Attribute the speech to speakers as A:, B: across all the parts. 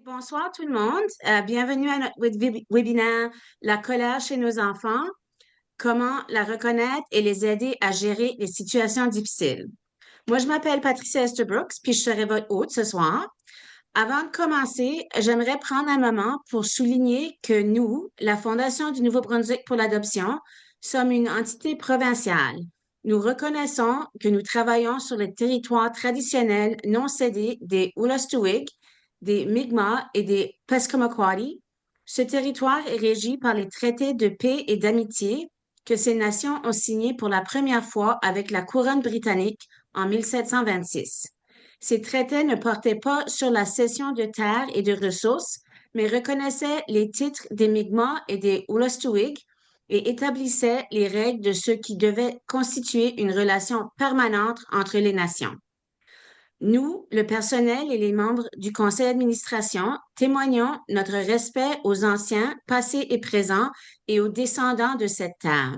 A: Bonsoir tout le monde. Bienvenue à notre webinaire La colère chez nos enfants, comment la reconnaître et les aider à gérer les situations difficiles. Moi, je m'appelle Patricia Estabrooks, puis je serai votre hôte ce soir. Avant de commencer, j'aimerais prendre un moment pour souligner que nous, la Fondation du Nouveau-Brunswick pour l'adoption, sommes une entité provinciale. Nous reconnaissons que nous travaillons sur le territoire traditionnel non cédé des Wolastoqiyik, des Mi'kmaq et des Passamaquoddy. Ce territoire est régi par les traités de paix et d'amitié que ces nations ont signés pour la première fois avec la couronne britannique en 1726. Ces traités ne portaient pas sur la cession de terres et de ressources, mais reconnaissaient les titres des Mi'kmaq et des Wolastoqiyik et établissaient les règles de ce qui devait constituer une relation permanente entre les nations. Nous, le personnel et les membres du conseil d'administration, témoignons notre respect aux anciens, passés et présents, et aux descendants de cette terre.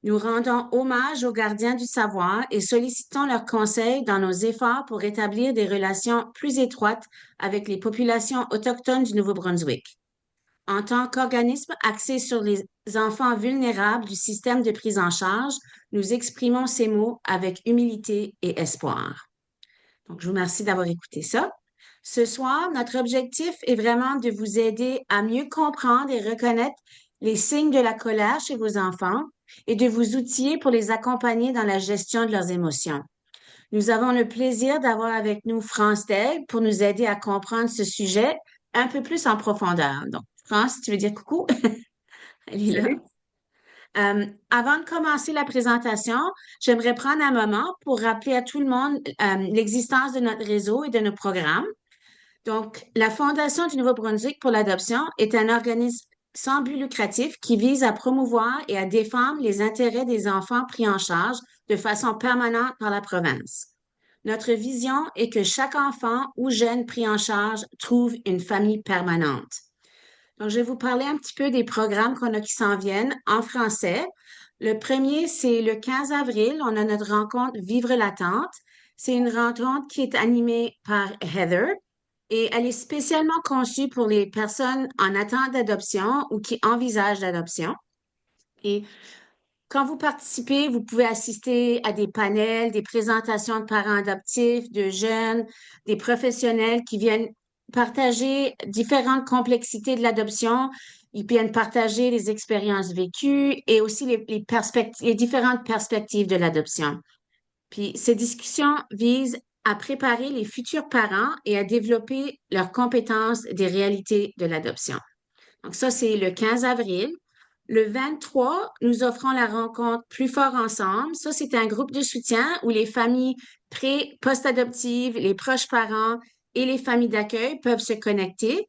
A: Nous rendons hommage aux gardiens du savoir et sollicitons leurs conseils dans nos efforts pour établir des relations plus étroites avec les populations autochtones du Nouveau-Brunswick. En tant qu'organisme axé sur les enfants vulnérables du système de prise en charge, nous exprimons ces mots avec humilité et espoir. Donc, je vous remercie d'avoir écouté ça. Ce soir, notre objectif est vraiment de vous aider à mieux comprendre et reconnaître les signes de la colère chez vos enfants et de vous outiller pour les accompagner dans la gestion de leurs émotions. Nous avons le plaisir d'avoir avec nous France Daigle pour nous aider à comprendre ce sujet un peu plus en profondeur. Donc, France, tu veux dire coucou? Elle est là.
B: Salut.
A: Avant de commencer la présentation, j'aimerais prendre un moment pour rappeler à tout le monde l'existence de notre réseau et de nos programmes. Donc, la Fondation du Nouveau-Brunswick pour l'adoption est un organisme sans but lucratif qui vise à promouvoir et à défendre les intérêts des enfants pris en charge de façon permanente par la province. Notre vision est que chaque enfant ou jeune pris en charge trouve une famille permanente. Donc, je vais vous parler un petit peu des programmes qu'on a qui s'en viennent en français. Le premier, c'est le 15 avril. On a notre rencontre Vivre l'attente. C'est une rencontre qui est animée par Heather et elle est spécialement conçue pour les personnes en attente d'adoption ou qui envisagent l'adoption. Et quand vous participez, vous pouvez assister à des panels, des présentations de parents adoptifs, de jeunes, des professionnels qui viennent partager différentes complexités de l'adoption. Ils viennent partager les expériences vécues et aussi les différentes perspectives de l'adoption. Puis ces discussions visent à préparer les futurs parents et à développer leurs compétences des réalités de l'adoption. Donc ça, c'est le 15 avril. Le 23, nous offrons la rencontre Plus fort ensemble. Ça, c'est un groupe de soutien où les familles post-adoptives, les proches parents et les familles d'accueil peuvent se connecter.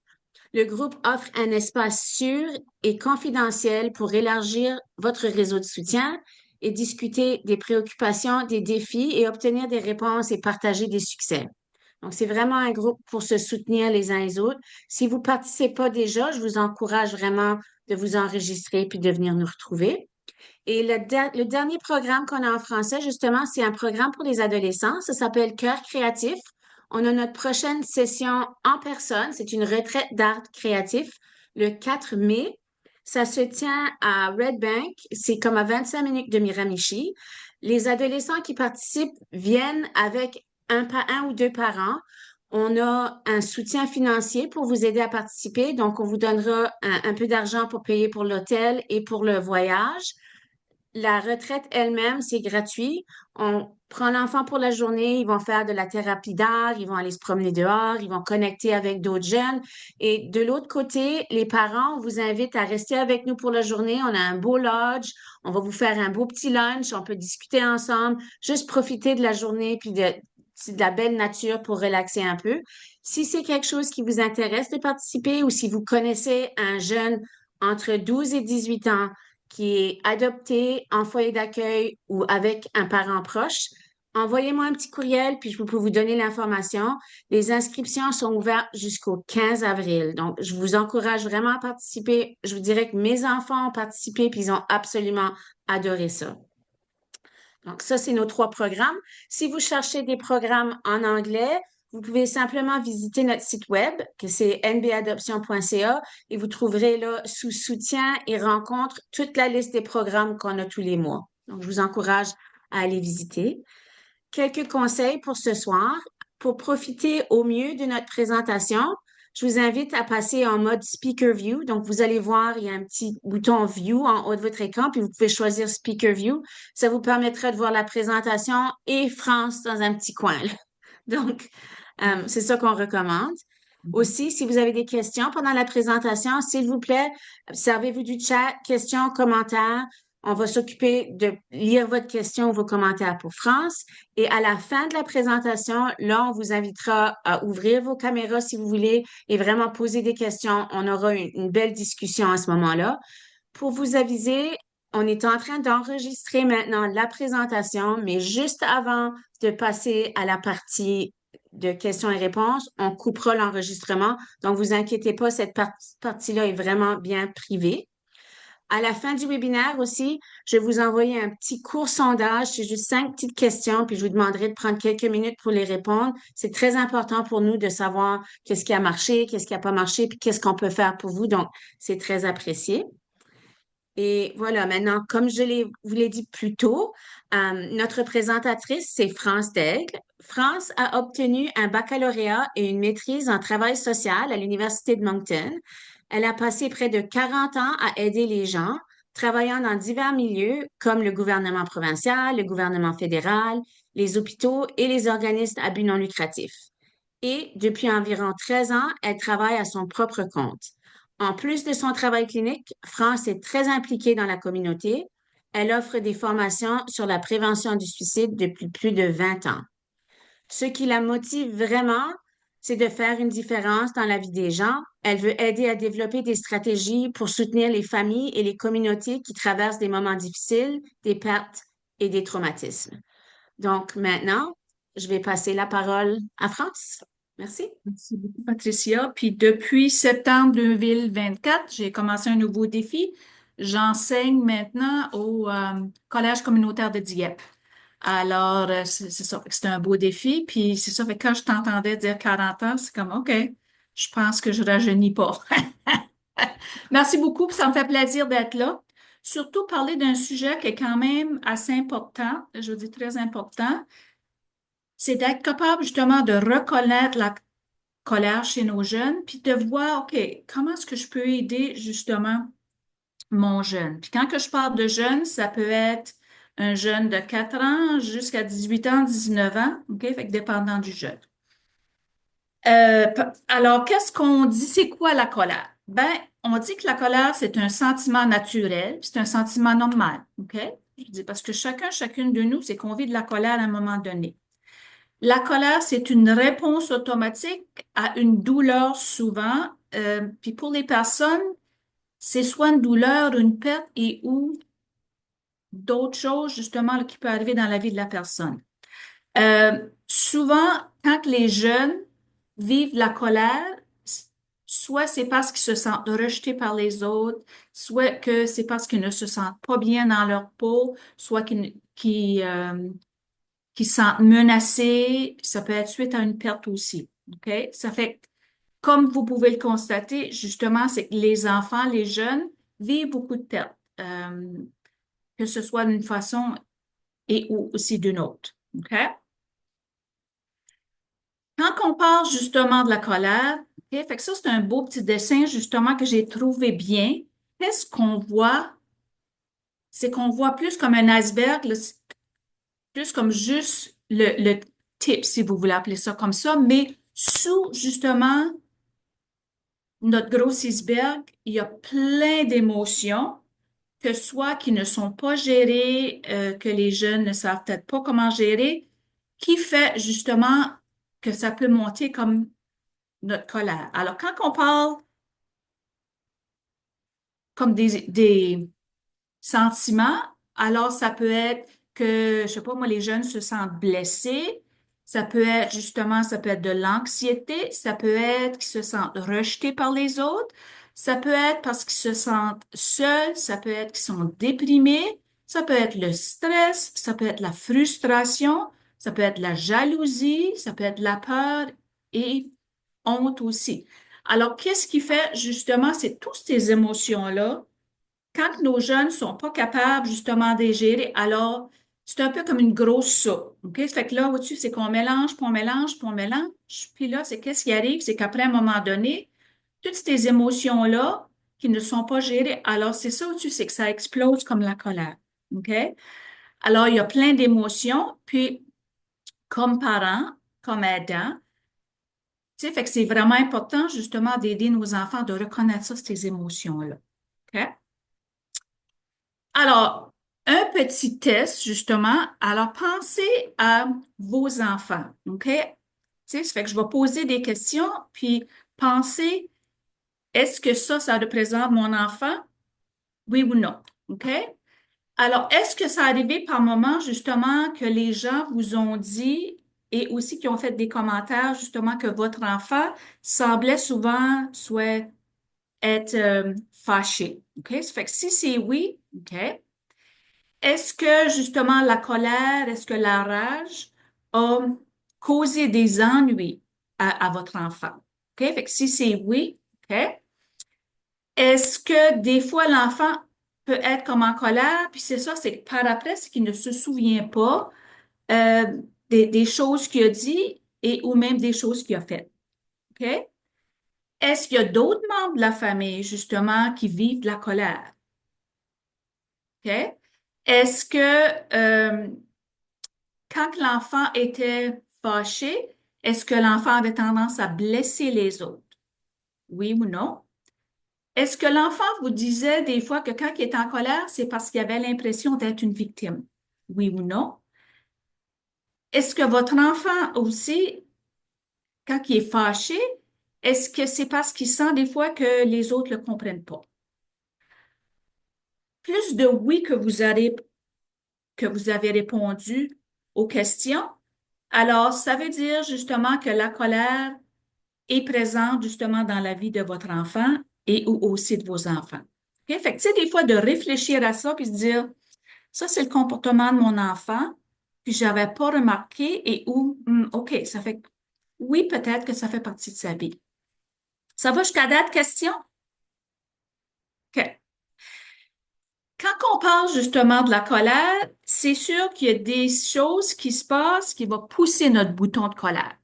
A: Le groupe offre un espace sûr et confidentiel pour élargir votre réseau de soutien et discuter des préoccupations, des défis et obtenir des réponses et partager des succès. Donc, c'est vraiment un groupe pour se soutenir les uns les autres. Si vous participez pas déjà, je vous encourage vraiment de vous enregistrer puis de venir nous retrouver. Et le dernier programme qu'on a en français, justement, c'est un programme pour les adolescents. Ça s'appelle Cœur créatif. On a notre prochaine session en personne. C'est une retraite d'art créatif le 4 mai. Ça se tient à Red Bank. C'est comme à 25 minutes de Miramichi. Les adolescents qui participent viennent avec un ou deux parents. On a un soutien financier pour vous aider à participer. Donc, on vous donnera un peu d'argent pour payer pour l'hôtel et pour le voyage. La retraite elle-même, c'est gratuit. On prend l'enfant pour la journée, ils vont faire de la thérapie d'art, ils vont aller se promener dehors, ils vont connecter avec d'autres jeunes. Et de l'autre côté, les parents, on vous invite à rester avec nous pour la journée. On a un beau lodge, on va vous faire un beau petit lunch, on peut discuter ensemble, juste profiter de la journée puis de la belle nature pour relaxer un peu. Si c'est quelque chose qui vous intéresse de participer ou si vous connaissez un jeune entre 12 et 18 ans, qui est adopté en foyer d'accueil ou avec un parent proche, envoyez-moi un petit courriel, puis je peux vous donner l'information. Les inscriptions sont ouvertes jusqu'au 15 avril. Donc, je vous encourage vraiment à participer. Je vous dirais que mes enfants ont participé, puis ils ont absolument adoré ça. Donc, ça, c'est nos trois programmes. Si vous cherchez des programmes en anglais, vous pouvez simplement visiter notre site web, que c'est nbadoption.ca, et vous trouverez là, sous soutien et rencontres, toute la liste des programmes qu'on a tous les mois. Donc, je vous encourage à aller visiter. Quelques conseils pour ce soir. Pour profiter au mieux de notre présentation, je vous invite à passer en mode Speaker View. Donc, vous allez voir, il y a un petit bouton View en haut de votre écran, puis vous pouvez choisir Speaker View. Ça vous permettra de voir la présentation et France dans un petit coin, là. Donc, c'est ça qu'on recommande. Aussi, si vous avez des questions pendant la présentation, s'il vous plaît, servez-vous du chat, questions, commentaires. On va s'occuper de lire votre question ou vos commentaires pour France. Et à la fin de la présentation, là, on vous invitera à ouvrir vos caméras si vous voulez et vraiment poser des questions. On aura une belle discussion à ce moment-là. Pour vous aviser, on est en train d'enregistrer maintenant la présentation, mais juste avant de passer à la partie de questions et réponses, on coupera l'enregistrement. Donc, vous inquiétez pas, cette partie-là est vraiment bien privée. À la fin du webinaire aussi, je vais vous envoyer un petit court sondage. C'est juste 5 petites questions, puis je vous demanderai de prendre quelques minutes pour les répondre. C'est très important pour nous de savoir qu'est-ce qui a marché, qu'est-ce qui n'a pas marché, puis qu'est-ce qu'on peut faire pour vous. Donc, c'est très apprécié. Et voilà, maintenant, comme vous l'ai dit plus tôt, notre présentatrice, c'est France Daigle. France a obtenu un baccalauréat et une maîtrise en travail social à l'Université de Moncton. Elle a passé près de 40 ans à aider les gens, travaillant dans divers milieux comme le gouvernement provincial, le gouvernement fédéral, les hôpitaux et les organismes à but non lucratif. Et depuis environ 13 ans, elle travaille à son propre compte. En plus de son travail clinique, France est très impliquée dans la communauté. Elle offre des formations sur la prévention du suicide depuis plus de 20 ans. Ce qui la motive vraiment, c'est de faire une différence dans la vie des gens. Elle veut aider à développer des stratégies pour soutenir les familles et les communautés qui traversent des moments difficiles, des pertes et des traumatismes. Donc maintenant, je vais passer la parole à France. Merci.
B: Merci beaucoup, Patricia. Puis depuis septembre 2024, j'ai commencé un nouveau défi. J'enseigne maintenant au Collège communautaire de Dieppe. Alors, c'est ça, c'est un beau défi. Puis c'est ça, fait que quand je t'entendais dire 40 ans, c'est comme, OK, je pense que je rajeunis pas. Merci beaucoup, puis ça me fait plaisir d'être là. Surtout parler d'un sujet qui est quand même assez important, je veux dire très important, c'est d'être capable justement de reconnaître la colère chez nos jeunes, puis de voir, OK, comment est-ce que je peux aider justement mon jeune? Puis quand que je parle de jeune, ça peut être un jeune de 4 ans jusqu'à 18 ans, 19 ans, OK? Fait que dépendant du jeune. Alors, qu'est-ce qu'on dit? C'est quoi la colère? Ben, on dit que la colère, c'est un sentiment naturel, puis c'est un sentiment normal, OK? Je dis parce que chacune de nous, c'est qu'on vit de la colère à un moment donné. La colère, c'est une réponse automatique à une douleur souvent. Puis pour les personnes, c'est soit une douleur, une perte et ou d'autres choses justement là, qui peut arriver dans la vie de la personne. Souvent, quand les jeunes vivent la colère, soit c'est parce qu'ils se sentent rejetés par les autres, soit que c'est parce qu'ils ne se sentent pas bien dans leur peau, soit qui se sentent menacés. Ça peut être suite à une perte aussi. OK? Ça fait, comme vous pouvez le constater, justement, c'est que les enfants, les jeunes vivent beaucoup de pertes, que ce soit d'une façon et ou aussi d'une autre. OK? Quand on parle justement de la colère, OK? Fait que ça, c'est un beau petit dessin justement que j'ai trouvé bien. Qu'est-ce qu'on voit? C'est qu'on voit plus comme un iceberg, là, plus comme juste le tip, si vous voulez appeler ça comme ça, mais sous justement notre gros iceberg, il y a plein d'émotions, que soit qui ne sont pas gérées, que les jeunes ne savent peut-être pas comment gérer, qui fait justement que ça peut monter comme notre colère. Alors, quand on parle comme des sentiments, alors ça peut être que, je sais pas, moi, les jeunes se sentent blessés. Ça peut être justement, ça peut être de l'anxiété. Ça peut être qu'ils se sentent rejetés par les autres. Ça peut être parce qu'ils se sentent seuls. Ça peut être qu'ils sont déprimés. Ça peut être le stress. Ça peut être la frustration. Ça peut être la jalousie. Ça peut être la peur et honte aussi. Alors, qu'est-ce qui fait justement, c'est toutes ces émotions-là, quand nos jeunes sont pas capables justement de les gérer, alors c'est un peu comme une grosse soupe. OK? Ça fait que là, au-dessus, c'est qu'on mélange, puis on mélange, puis on mélange. Puis là, c'est qu'est-ce qui arrive? C'est qu'après un moment donné, toutes ces émotions-là qui ne sont pas gérées, alors c'est ça au-dessus, c'est que ça explose comme la colère. OK? Alors, il y a plein d'émotions, puis comme parents, comme aidants, tu sais, fait que c'est vraiment important justement d'aider nos enfants de reconnaître ça, ces émotions-là. OK? Alors, un petit test, justement. Alors, pensez à vos enfants, OK? Tu sais, ça fait que je vais poser des questions, puis pensez, est-ce que ça représente mon enfant? Oui ou non? OK? Alors, est-ce que ça arrivé par moment, justement, que les gens vous ont dit et aussi qui ont fait des commentaires, justement, que votre enfant semblait souvent soit être fâché? OK? Ça fait que si c'est oui, OK? Est-ce que justement la colère, est-ce que la rage a causé des ennuis à votre enfant? OK? Fait que si c'est oui, OK? Est-ce que des fois l'enfant peut être comme en colère, puis c'est ça, c'est que par après, c'est qu'il ne se souvient pas euh, des choses qu'il a dit et ou même des choses qu'il a faites. OK? Est-ce qu'il y a d'autres membres de la famille, justement, qui vivent de la colère? OK? Est-ce que quand l'enfant était fâché, est-ce que l'enfant avait tendance à blesser les autres? Oui ou non? Est-ce que l'enfant vous disait des fois que quand il est en colère, c'est parce qu'il avait l'impression d'être une victime? Oui ou non? Est-ce que votre enfant aussi, quand il est fâché, est-ce que c'est parce qu'il sent des fois que les autres ne le comprennent pas? Plus de oui que vous avez répondu aux questions, alors ça veut dire justement que la colère est présente justement dans la vie de votre enfant et ou aussi de vos enfants. OK? Fait que, tu sais, des fois, de réfléchir à ça puis se dire, ça, c'est le comportement de mon enfant, puis j'avais pas remarqué et où, OK, ça fait, oui, peut-être que ça fait partie de sa vie. Ça va jusqu'à date, question? OK. Quand on parle justement de la colère, c'est sûr qu'il y a des choses qui se passent qui vont pousser notre bouton de colère.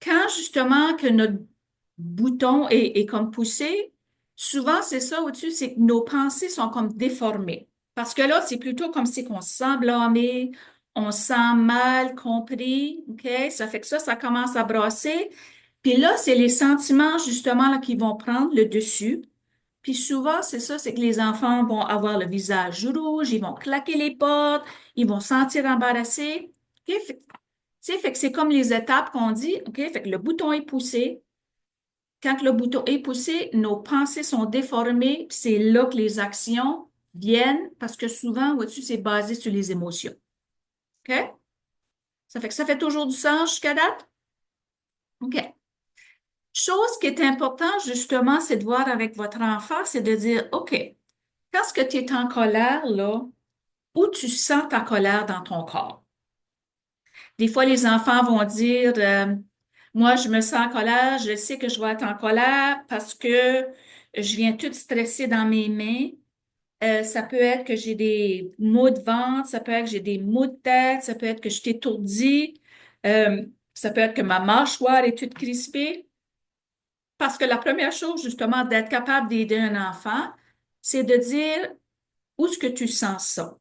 B: Quand justement que notre bouton est comme poussé, souvent c'est ça au-dessus, c'est que nos pensées sont comme déformées. Parce que là, c'est plutôt comme si on se sent blâmé, on se sent mal compris, OK? Ça fait que ça commence à brasser. Puis là, c'est les sentiments justement là, qui vont prendre le dessus. Puis souvent, c'est ça, c'est que les enfants vont avoir le visage rouge, ils vont claquer les portes, ils vont se sentir embarrassés. OK? Tu sais, fait que c'est comme les étapes qu'on dit, OK? Fait que le bouton est poussé. Quand le bouton est poussé, nos pensées sont déformées, puis c'est là que les actions viennent, parce que souvent, vois-tu, c'est basé sur les émotions. OK? Ça fait que ça fait toujours du sens jusqu'à date? OK. Chose qui est importante, justement, c'est de voir avec votre enfant, c'est de dire, OK, quand ce que tu es en colère, là, où tu sens ta colère dans ton corps? Des fois, les enfants vont dire, moi, je me sens en colère, je sais que je vais être en colère parce que je viens toute stressée dans mes mains. Ça peut être que j'ai des maux de ventre, ça peut être que j'ai des maux de tête, ça peut être que je suis étourdie, ça peut être que ma mâchoire est toute crispée. Parce que la première chose, justement, d'être capable d'aider un enfant, c'est de dire où est-ce que tu sens ça.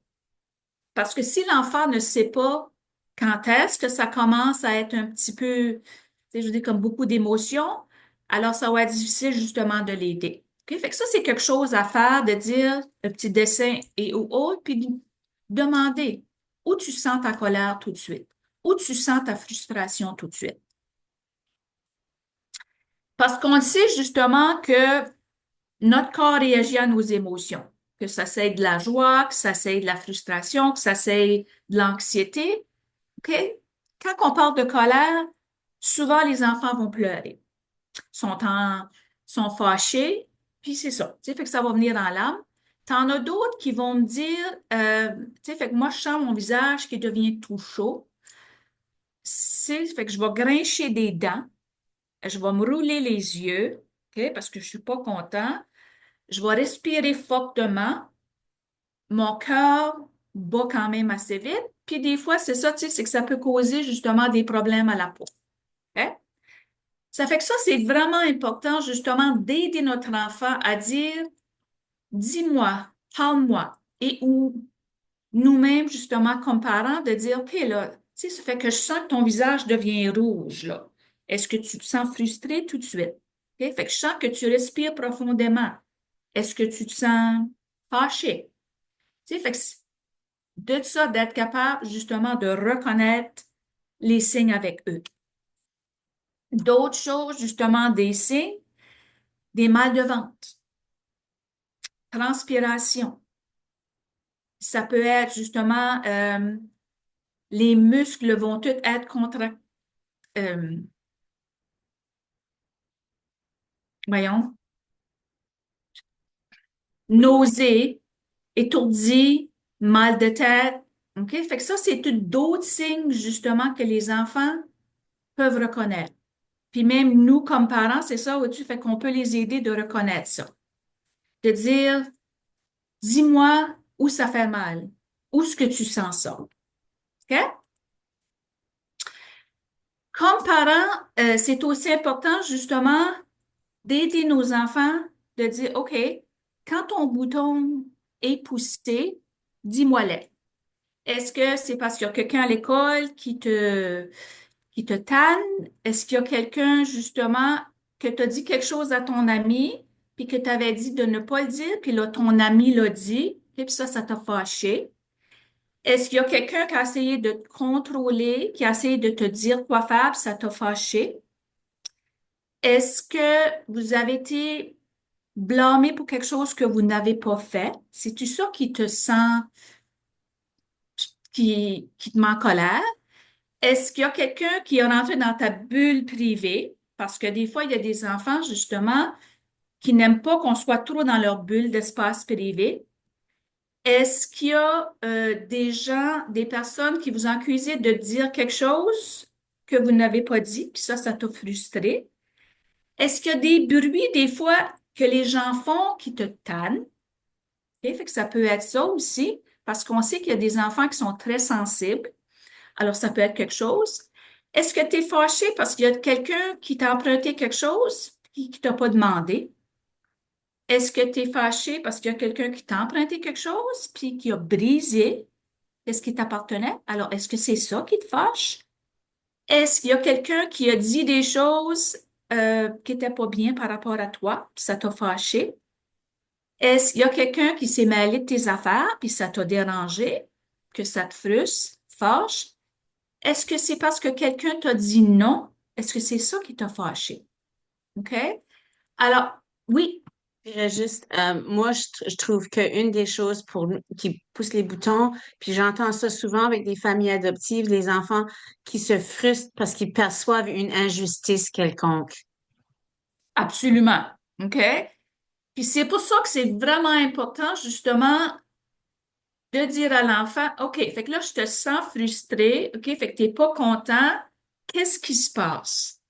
B: Parce que si l'enfant ne sait pas quand est-ce que ça commence à être un petit peu, tu sais, je veux dire, comme beaucoup d'émotions, alors ça va être difficile justement de l'aider. OK? Fait que ça, c'est quelque chose à faire, de dire un petit dessin et ou autre, puis de demander où tu sens ta colère tout de suite, où tu sens ta frustration tout de suite. Parce qu'on sait justement que notre corps réagit à nos émotions, que ça c'est de la joie, que ça c'est de la frustration, que ça c'est de l'anxiété. OK? Quand on parle de colère, souvent les enfants vont pleurer, sont en, sont fâchés, puis c'est ça. Tu sais, fait que ça va venir dans l'âme. T'en as d'autres qui vont me dire, tu sais, fait que moi, je sens mon visage qui devient tout chaud. fait que je vais grincher des dents, je vais me rouler les yeux, OK, parce que je suis pas content. Je vais respirer fortement. Mon cœur bat quand même assez vite. Puis des fois, c'est ça, tu sais, c'est que ça peut causer justement des problèmes à la peau. OK? Ça fait que ça, c'est vraiment important justement d'aider notre enfant à dire, dis-moi, parle-moi. Et ou nous-mêmes, justement, comme parents, de dire, OK, là, tu sais, ça fait que je sens que ton visage devient rouge, là. Est-ce que tu te sens frustré tout de suite? OK? Fait que je sens que tu respires profondément. Est-ce que tu te sens fâché? Tu sais, fait que de ça, d'être capable, justement, de reconnaître les signes avec eux. D'autres choses, justement, des signes, des mal de ventre, transpiration. Ça peut être, justement, les muscles vont tous être contractés. Voyons, nausée, étourdi, mal de tête. OK? Fait que ça, c'est tout d'autres signes, justement, que les enfants peuvent reconnaître. Puis même nous, comme parents, c'est ça où-tu fait qu'on peut les aider de reconnaître ça. De dire, dis-moi où ça fait mal, où est-ce que tu sens ça. OK? Comme parents, c'est aussi important, justement, d'aider nos enfants de dire, OK, quand ton bouton est poussé, dis-moi-le. Est-ce que c'est parce qu'il y a quelqu'un à l'école qui te tanne? Est-ce qu'il y a quelqu'un, justement, que tu as dit quelque chose à ton ami, puis que tu avais dit de ne pas le dire, puis là, ton ami l'a dit, et puis ça t'a fâché? Est-ce qu'il y a quelqu'un qui a essayé de te contrôler, qui a essayé de te dire quoi faire, puis ça t'a fâché? Est-ce que vous avez été blâmé pour quelque chose que vous n'avez pas fait? C'est-tu ça qui te sent, qui te met en colère? Est-ce qu'il y a quelqu'un qui est rentré dans ta bulle privée? Parce que des fois, il y a des enfants, justement, qui n'aiment pas qu'on soit trop dans leur bulle d'espace privé. Est-ce qu'il y a des gens, des personnes qui vous ont accusé de dire quelque chose que vous n'avez pas dit, puis ça t'a frustré? Est-ce qu'il y a des bruits, des fois, que les gens font qui te tannent? Ok? Fait que ça peut être ça aussi, parce qu'on sait qu'il y a des enfants qui sont très sensibles. Alors, ça peut être quelque chose. Est-ce que tu es fâché parce qu'il y a quelqu'un qui t'a emprunté quelque chose qui ne t'a pas demandé? Est-ce que tu es fâché parce qu'il y a quelqu'un qui t'a emprunté quelque chose puis qui a brisé ce qui t'appartenait? Alors, est-ce que c'est ça qui te fâche? Est-ce qu'il y a quelqu'un qui a dit des choses qui n'étaient pas bien par rapport à toi, puis ça t'a fâché? Est-ce qu'il y a quelqu'un qui s'est mêlé de tes affaires, puis ça t'a dérangé, que ça te frustre, fâche? Est-ce que c'est parce que quelqu'un t'a dit non? Est-ce que c'est ça qui t'a fâché? OK? Alors, oui,
A: Je dirais juste, moi, je trouve qu'une des choses qui pousse les boutons, puis j'entends ça souvent avec des familles adoptives, les enfants qui se frustrent parce qu'ils perçoivent une injustice quelconque.
B: absolument. OK? Puis c'est pour ça que c'est vraiment important, justement, de dire à l'enfant, OK, fait que là, je te sens frustré, OK, fait que t'es pas content. Qu'est-ce qui se passe?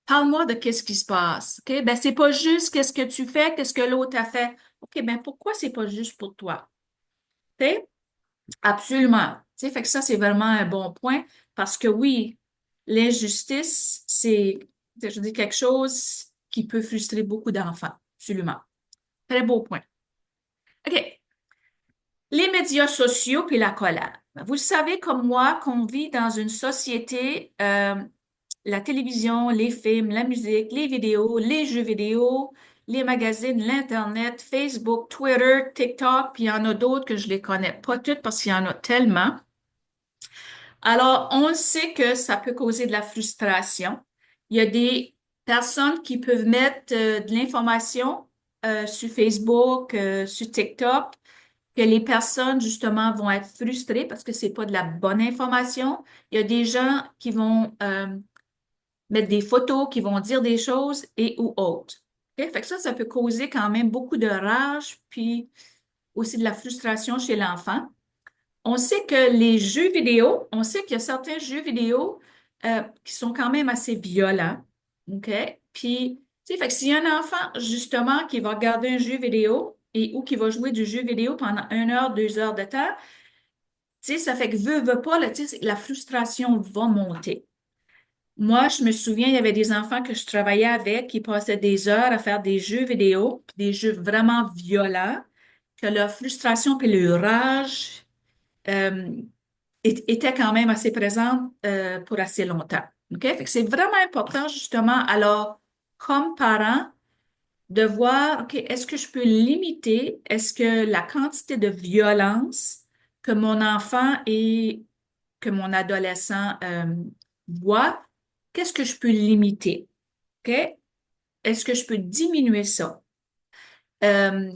B: Parle-moi de qu'est-ce qui se passe. OK? Ben, c'est pas juste qu'est-ce que tu fais, qu'est-ce que l'autre a fait. OK, ben, pourquoi c'est pas juste pour toi? OK? Absolument. Tu sais, fait que ça, c'est vraiment un bon point parce que oui, l'injustice, c'est, je dis quelque chose qui peut frustrer beaucoup d'enfants. Absolument. Très beau point. OK. Les médias sociaux puis la colère. Vous le savez comme moi qu'on vit dans une société, la télévision, les films, la musique, les vidéos, les jeux vidéo, les magazines, l'Internet, Facebook, Twitter, TikTok, puis il y en a d'autres que je les connais pas toutes parce qu'il y en a tellement. Alors, on sait que ça peut causer de la frustration. Il y a des personnes qui peuvent mettre de l'information sur Facebook, sur TikTok, que les personnes, justement, vont être frustrées parce que c'est pas de la bonne information. Il y a des gens qui vont mettre des photos, qui vont dire des choses et ou autres. OK? Fait que ça peut causer quand même beaucoup de rage, puis aussi de la frustration chez l'enfant. On sait que les jeux vidéo, on sait qu'il y a certains jeux vidéo qui sont quand même assez violents. OK? Puis, tu sais, fait que s'il y a un enfant, justement, qui va regarder un jeu vidéo ou qui va jouer du jeu vidéo pendant 1 heure, 2 heures de temps, tu sais, ça fait que veut pas, là, tu sais, la frustration va monter. Moi, je me souviens, il y avait des enfants que je travaillais avec qui passaient des heures à faire des jeux vidéo, puis des jeux vraiment violents, que leur frustration puis leur rage euh, était quand même assez présente pour assez longtemps. OK? Fait que c'est vraiment important, justement, alors, comme parent, de voir, OK, est-ce que je peux limiter, est-ce que la quantité de violence que mon enfant et que mon adolescent voit, qu'est-ce que je peux limiter? OK? Est-ce que je peux diminuer ça? Euh,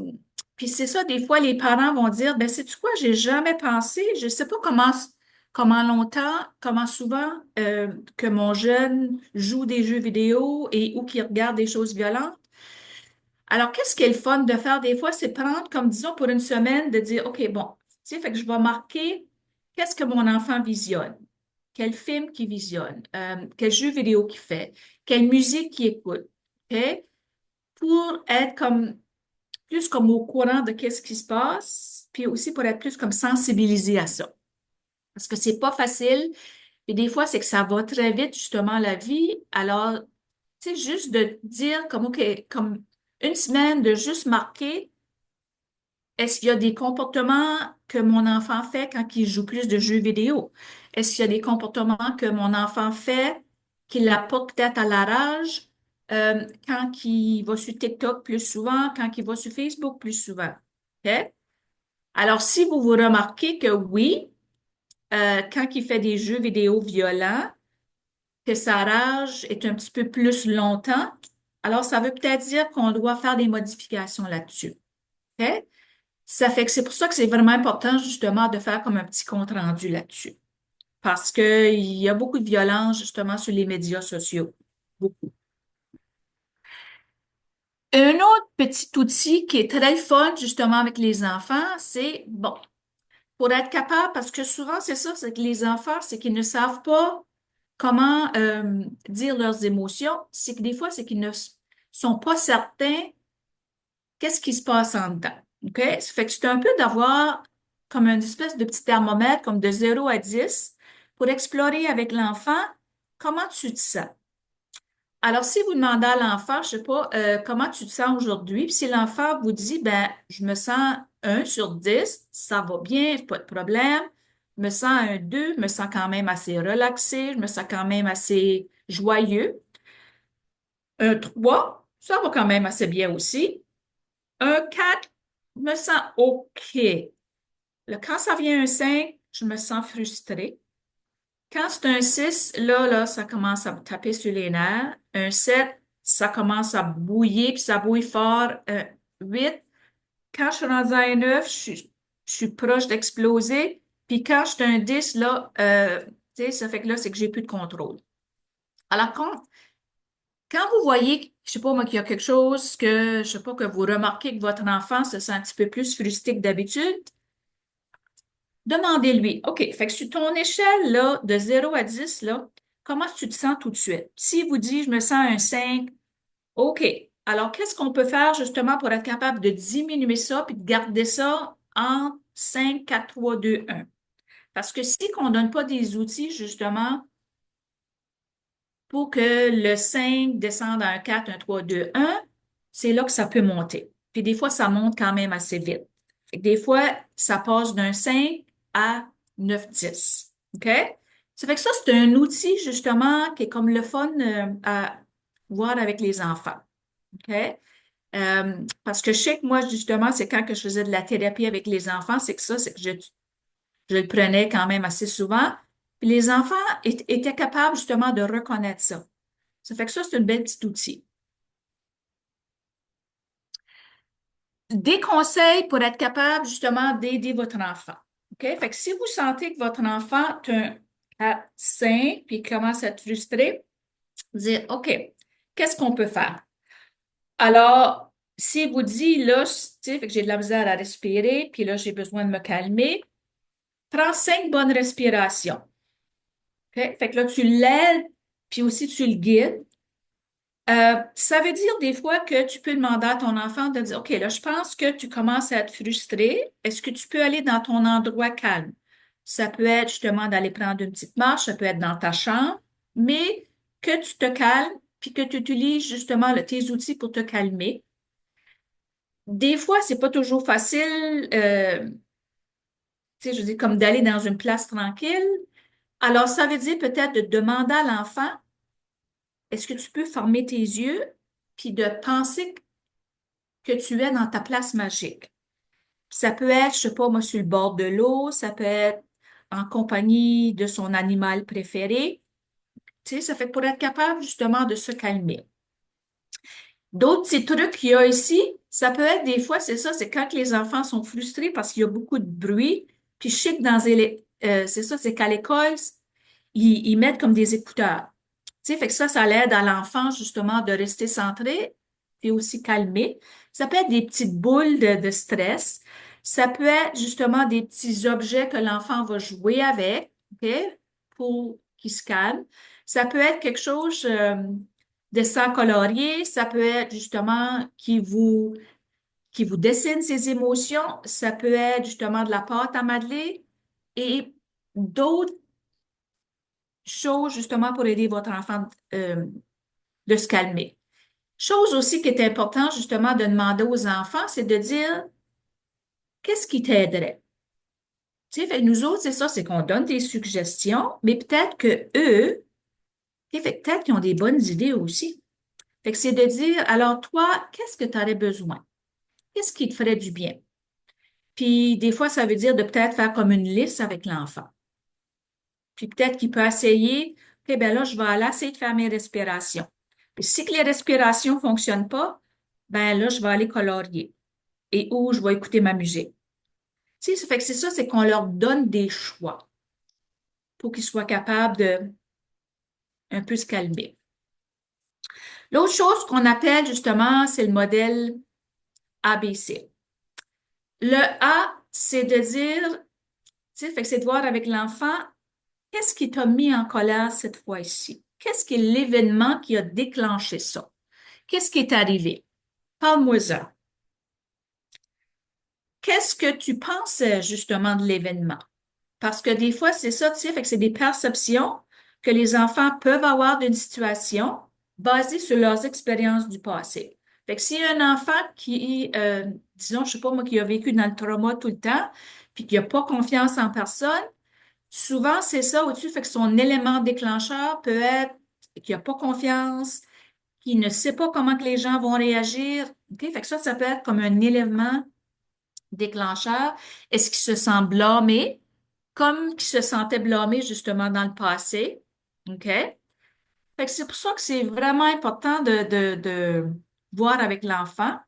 B: Puis c'est ça, des fois, les parents vont dire, ben, sais-tu quoi, j'ai jamais pensé, je sais pas comment longtemps, comment souvent que mon jeune joue des jeux vidéo et ou qu'il regarde des choses violentes. Alors, qu'est-ce qui est le fun de faire des fois, c'est prendre, comme disons, pour une semaine, de dire, OK, bon, tu sais, fait que je vais marquer qu'est-ce que mon enfant visionne, quel film qu'il visionne, quel jeu vidéo qu'il fait, quelle musique qu'il écoute, OK? Pour être comme plus comme au courant de qu'est-ce qui se passe, puis aussi pour être plus comme sensibilisé à ça. Parce que c'est pas facile, et des fois, c'est que ça va très vite, justement, la vie. Alors, tu sais, juste de dire comme, OK, comme une semaine de juste marquer, est-ce qu'il y a des comportements que mon enfant fait quand il joue plus de jeux vidéo? Est-ce qu'il y a des comportements que mon enfant fait qu'il n'a pas peut-être à la rage quand il va sur TikTok plus souvent, quand il va sur Facebook plus souvent? OK? Alors, si vous vous remarquez que oui, quand il fait des jeux vidéo violents, que sa rage est un petit peu plus longtemps, alors ça veut peut-être dire qu'on doit faire des modifications là-dessus. OK? Ça fait que c'est pour ça que c'est vraiment important justement de faire comme un petit compte rendu là-dessus. Parce qu'il y a beaucoup de violence justement sur les médias sociaux. Beaucoup. Un autre petit outil qui est très fun justement avec les enfants, c'est, bon, pour être capable, parce que souvent c'est ça, c'est que les enfants, c'est qu'ils ne savent pas comment dire leurs émotions, c'est que des fois, c'est qu'ils ne sont pas certains qu'est-ce qui se passe en dedans. OK? Ça fait que c'est un peu d'avoir comme une espèce de petit thermomètre, comme de 0 à 10, pour explorer avec l'enfant comment tu te sens. Alors, si vous demandez à l'enfant, je sais pas, comment tu te sens aujourd'hui, puis si l'enfant vous dit, ben, je me sens 1 sur 10, ça va bien, pas de problème. Je me sens un 2, je me sens quand même assez relaxé, je me sens quand même assez joyeux. Un 3, ça va quand même assez bien aussi. Un 4, je me sens OK. Quand ça vient un 5, je me sens frustrée. Quand c'est un 6, là, ça commence à me taper sur les nerfs. Un 7, ça commence à bouillir, puis ça bouille fort. Un 8, quand je suis rendue à un 9, je suis proche d'exploser. Puis quand je suis un 10, là, tu sais, ça fait que là, c'est que j'ai plus de contrôle. Alors, quand vous voyez, je sais pas moi, qu'il y a quelque chose que, je sais pas, que vous remarquez que votre enfant se sent un petit peu plus frustré que d'habitude, demandez-lui, OK, fait que sur ton échelle là, de 0 à 10, là, comment tu te sens tout de suite? S'il vous dit, je me sens un 5, OK. Alors, qu'est-ce qu'on peut faire justement pour être capable de diminuer ça puis de garder ça en 5, 4, 3, 2, 1? Parce que si on ne donne pas des outils justement pour que le 5 descende à un 4, un 3, 2, 1, c'est là que ça peut monter. Puis des fois, ça monte quand même assez vite. Fait que des fois, ça passe d'un 5 à 9, 10. OK? Ça fait que ça, c'est un outil justement qui est comme le fun à voir avec les enfants. OK? Parce que je sais que moi, justement, c'est quand que je faisais de la thérapie avec les enfants, c'est que ça, c'est que je le prenais quand même assez souvent. Puis les enfants étaient capables justement de reconnaître ça. Ça fait que ça, c'est un bel petit outil. Des conseils pour être capable justement d'aider votre enfant. OK? Fait que si vous sentez que votre enfant est un à 5 puis commence à être frustré, dire OK, qu'est-ce qu'on peut faire? Alors, s'il vous dit là, tu sais, fait que j'ai de la misère à respirer, puis là, j'ai besoin de me calmer, prends 5 bonnes respirations. OK? Fait que là, tu l'aides, puis aussi tu le guides. Ça veut dire des fois que tu peux demander à ton enfant de dire, OK, là, je pense que tu commences à être frustré. Est-ce que tu peux aller dans ton endroit calme? Ça peut être justement d'aller prendre une petite marche, ça peut être dans ta chambre, mais que tu te calmes, puis que tu utilises justement tes outils pour te calmer. Des fois, c'est pas toujours facile, tu sais, je dis comme d'aller dans une place tranquille. Alors, ça veut dire peut-être de demander à l'enfant, est-ce que tu peux fermer tes yeux, puis de penser que tu es dans ta place magique. Ça peut être, je sais pas, moi, sur le bord de l'eau, ça peut être en compagnie de son animal préféré. Tu sais, ça fait que pour être capable justement de se calmer. D'autres petits trucs qu'il y a ici, ça peut être des fois, c'est ça, c'est quand les enfants sont frustrés parce qu'il y a beaucoup de bruit. Puis je sais que c'est ça, c'est qu'à l'école, ils mettent comme des écouteurs. Tu sais, fait que ça l'aide à l'enfant justement de rester centré et aussi calmé. Ça peut être des petites boules de stress. Ça peut être justement des petits objets que l'enfant va jouer avec, OK, pour qu'il se calme. Ça peut être quelque chose de sans colorier. Ça peut être justement qui vous dessine ses émotions. Ça peut être justement de la pâte à modeler et d'autres choses justement pour aider votre enfant de se calmer. Chose aussi qui est importante justement de demander aux enfants, c'est de dire qu'est-ce qui t'aiderait? Tu sais, fait que nous autres, c'est ça, c'est qu'on donne des suggestions, mais peut-être que eux, tu sais, fait que peut-être qu'ils ont des bonnes idées aussi. Fait que c'est de dire, alors toi, qu'est-ce que tu aurais besoin? Qu'est-ce qui te ferait du bien? Puis des fois, ça veut dire de peut-être faire comme une liste avec l'enfant. Puis peut-être qu'il peut essayer, OK, ben là, je vais aller essayer de faire mes respirations. Puis si que les respirations ne fonctionnent pas, ben là, je vais aller colorier et ou je vais écouter ma musique. Tu sais, ça fait que c'est ça, c'est qu'on leur donne des choix pour qu'ils soient capables de un peu se calmer. L'autre chose qu'on appelle justement, c'est le modèle ABC. Le A, c'est de dire, tu sais, fait que c'est de voir avec l'enfant, qu'est-ce qui t'a mis en colère cette fois-ci? Qu'est-ce qui est l'événement qui a déclenché ça? Qu'est-ce qui est arrivé? Parle-moi-en. Qu'est-ce que tu pensais justement de l'événement? Parce que des fois, c'est ça, tu sais, fait que c'est des perceptions que les enfants peuvent avoir d'une situation basée sur leurs expériences du passé. Fait que s'il y a un enfant qui, disons, je sais pas moi, qui a vécu dans le trauma tout le temps, puis qui n'a pas confiance en personne, souvent c'est ça au-dessus, fait que son élément déclencheur peut être qu'il n'a pas confiance, qu'il ne sait pas comment que les gens vont réagir. OK? Fait que ça peut être comme un élément déclencheur. Est-ce qu'il se sent blâmé? Comme qu'il se sentait blâmé justement dans le passé. OK? Fait que c'est pour ça que c'est vraiment important de voir avec l'enfant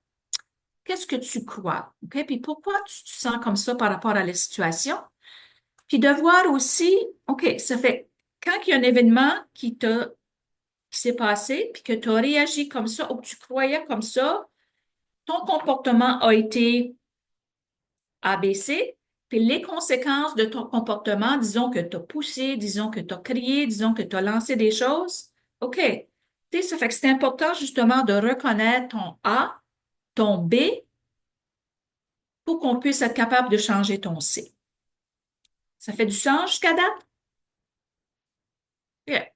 B: qu'est-ce que tu crois. OK? Puis pourquoi tu te sens comme ça par rapport à la situation? Puis de voir aussi, OK, ça fait quand il y a un événement qui s'est passé, puis que tu as réagi comme ça ou que tu croyais comme ça, ton comportement a été ABC, puis les conséquences de ton comportement, disons que tu as poussé, disons que tu as crié, disons que tu as lancé des choses, OK. Tu sais, ça fait que c'est important justement de reconnaître ton A, ton B, pour qu'on puisse être capable de changer ton C. Ça fait du sens jusqu'à date? Yeah.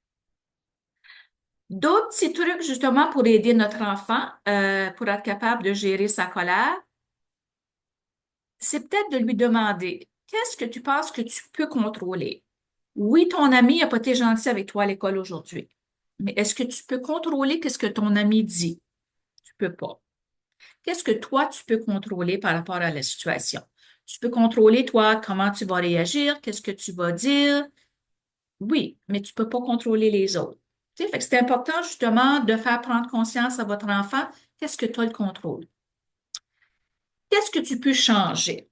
B: D'autres petits trucs justement pour aider notre enfant pour être capable de gérer sa colère, c'est peut-être de lui demander, qu'est-ce que tu penses que tu peux contrôler? Oui, ton ami n'a pas été gentil avec toi à l'école aujourd'hui, mais est-ce que tu peux contrôler qu'est-ce que ton ami dit? Tu peux pas. Qu'est-ce que toi, tu peux contrôler par rapport à la situation? Tu peux contrôler, toi, comment tu vas réagir, qu'est-ce que tu vas dire. Oui, mais tu peux pas contrôler les autres. Tu sais, fait que c'est important justement de faire prendre conscience à votre enfant, qu'est-ce que tu as le contrôle? Qu'est-ce que tu peux changer?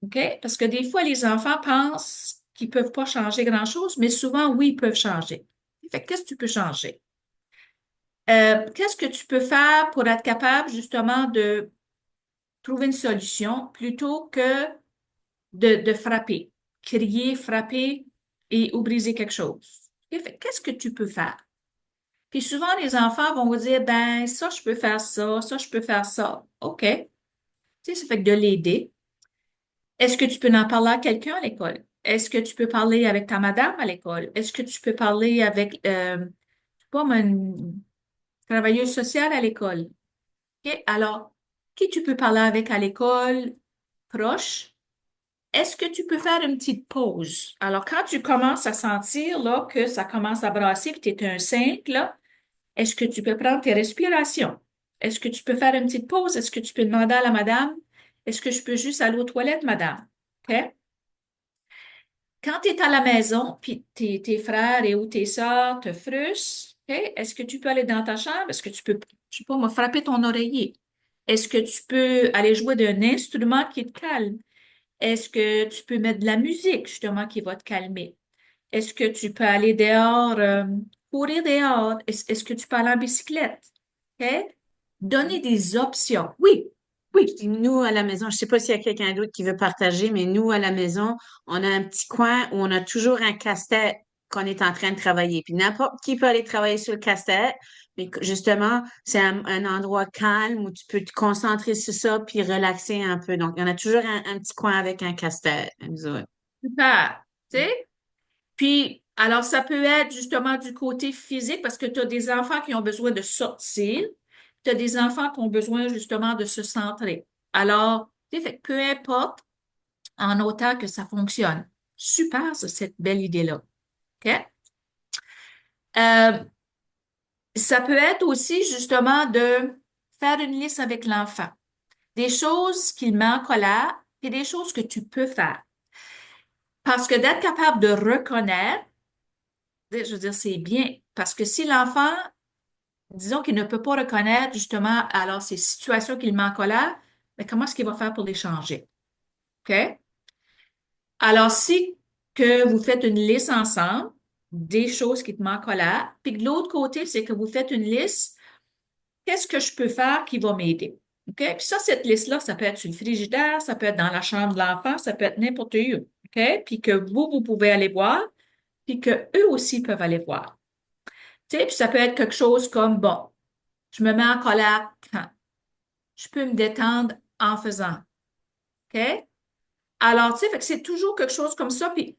B: OK? Parce que des fois, les enfants pensent qu'ils peuvent pas changer grand-chose, mais souvent, oui, ils peuvent changer. Fait que qu'est-ce que tu peux changer? Qu'est-ce que tu peux faire pour être capable justement de trouver une solution plutôt que de frapper, crier, frapper et ou briser quelque chose? OK? Fait, qu'est-ce que tu peux faire? Puis souvent, les enfants vont vous dire, ben, ça, je peux faire ça, je peux faire ça. OK. Tu sais, ça fait que de l'aider. Est-ce que tu peux en parler à quelqu'un à l'école? Est-ce que tu peux parler avec ta madame à l'école? Est-ce que tu peux parler avec, je sais pas, moi, une travailleuse sociale à l'école? OK? Alors, qui tu peux parler avec à l'école proche? Est-ce que tu peux faire une petite pause? Alors, quand tu commences à sentir là, que ça commence à brasser, que tu es un 5, là, est-ce que tu peux prendre tes respirations? Est-ce que tu peux faire une petite pause? Est-ce que tu peux demander à la madame, est-ce que je peux juste aller aux toilettes, madame? OK? Quand tu es à la maison, puis tes frères et ou tes sœurs te frustrent, OK? Est-ce que tu peux aller dans ta chambre? Est-ce que tu peux, je sais pas, me frapper ton oreiller? Est-ce que tu peux aller jouer d'un instrument qui te calme? Est-ce que tu peux mettre de la musique, justement, qui va te calmer? Est-ce que tu peux aller dehors, courir dehors? Est-ce que tu peux aller en bicyclette? OK? Donner des options. Oui,
A: Je
B: oui.
A: dis, nous, à la maison, je sais pas s'il y a quelqu'un d'autre qui veut partager, mais nous, à la maison, on a un petit coin où on a toujours un casse-tête qu'on est en train de travailler. Puis n'importe qui peut aller travailler sur le casse-tête, mais justement, c'est un endroit calme où tu peux te concentrer sur ça puis relaxer un peu. Donc, il y en a toujours un petit coin avec un casse-tête, nous autres.
B: Super. Tu sais? Puis, alors, ça peut être justement du côté physique parce que tu as des enfants qui ont besoin de sortir. Tu as des enfants qui ont besoin justement de se centrer. Alors, tu sais, fait que peu importe, en autant que ça fonctionne. Super, ça, cette belle idée-là. OK? Euh, Ça peut être aussi justement de faire une liste avec l'enfant. Des choses qu'il met en colère et des choses que tu peux faire. Parce que d'être capable de reconnaître, je veux dire, c'est bien. Parce que si l'enfant, disons qu'il ne peut pas reconnaître justement alors ces situations qu'il met en colère, mais comment est-ce qu'il va faire pour les changer? OK? Alors, si que vous faites une liste ensemble des choses qui te mettent en colère, puis de l'autre côté, c'est que vous faites une liste qu'est-ce que je peux faire qui va m'aider? OK? Puis ça, cette liste-là, ça peut être sur le frigidaire, ça peut être dans la chambre de l'enfant, ça peut être n'importe où. OK? Puis que vous pouvez aller voir, puis que eux aussi peuvent aller voir. Tu sais, puis ça peut être quelque chose comme, bon, je me mets en colère quand? Je peux me détendre en faisant. OK? Alors, tu sais, fait que c'est toujours quelque chose comme ça. Puis,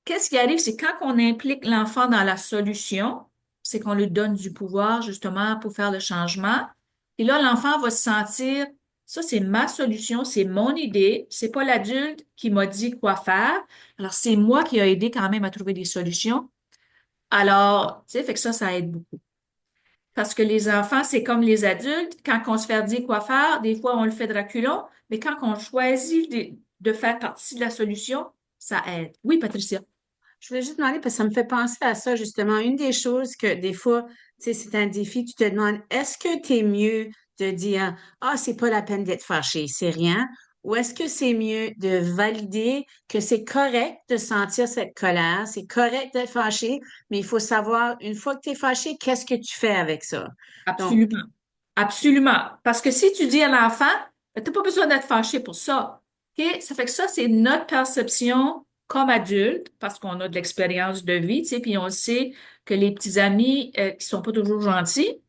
B: qu'est-ce qui arrive, c'est quand on implique l'enfant dans la solution, c'est qu'on lui donne du pouvoir justement pour faire le changement. Et là, l'enfant va se sentir, ça, c'est ma solution, c'est mon idée, c'est pas l'adulte qui m'a dit quoi faire. Alors, c'est moi qui ai aidé quand même à trouver des solutions. Alors, tu sais, fait que ça aide beaucoup. Parce que les enfants, c'est comme les adultes, quand on se fait dire quoi faire, des fois, on le fait de reculons, mais quand on choisit de faire partie de la solution, ça aide. Oui, Patricia.
A: Je voulais juste demander, parce que ça me fait penser à ça, justement. Une des choses que des fois, tu sais, c'est un défi, tu te demandes, est-ce que tu es mieux de dire, ah, c'est pas la peine d'être fâché, c'est rien, ou est-ce que c'est mieux de valider que c'est correct de sentir cette colère, c'est correct d'être fâché, mais il faut savoir, une fois que tu es fâché, qu'est-ce que tu fais avec ça? Donc,
B: Absolument. Absolument. Parce que si tu dis à l'enfant, tu n'as pas besoin d'être fâché pour ça. OK? Ça fait que ça, c'est notre perception comme adulte, parce qu'on a de l'expérience de vie, tu sais, puis on sait que les petits amis qui sont pas toujours gentils.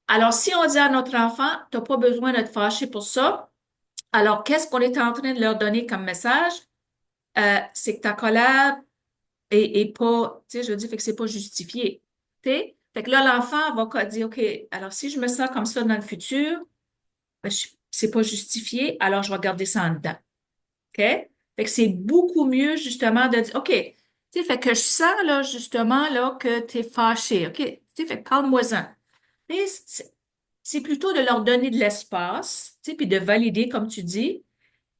B: Alors, si on dit à notre enfant, tu n'as pas besoin d'être fâché pour ça, alors qu'est-ce qu'on est en train de leur donner comme message? C'est que ta colère est pas, tu sais, je veux dire, fait que c'est pas justifié. Tu sais? Fait que là, l'enfant va dire, OK, alors si je me sens comme ça dans le futur, ben, c'est pas justifié, alors je vais garder ça en dedans. OK? Fait que c'est beaucoup mieux, justement, de dire, OK, tu sais, fait que je sens, là, justement, là, que tu es fâché. OK? Tu sais, fait que parle-moi-en. Mais c'est plutôt de leur donner de l'espace, tu sais, puis de valider, comme tu dis,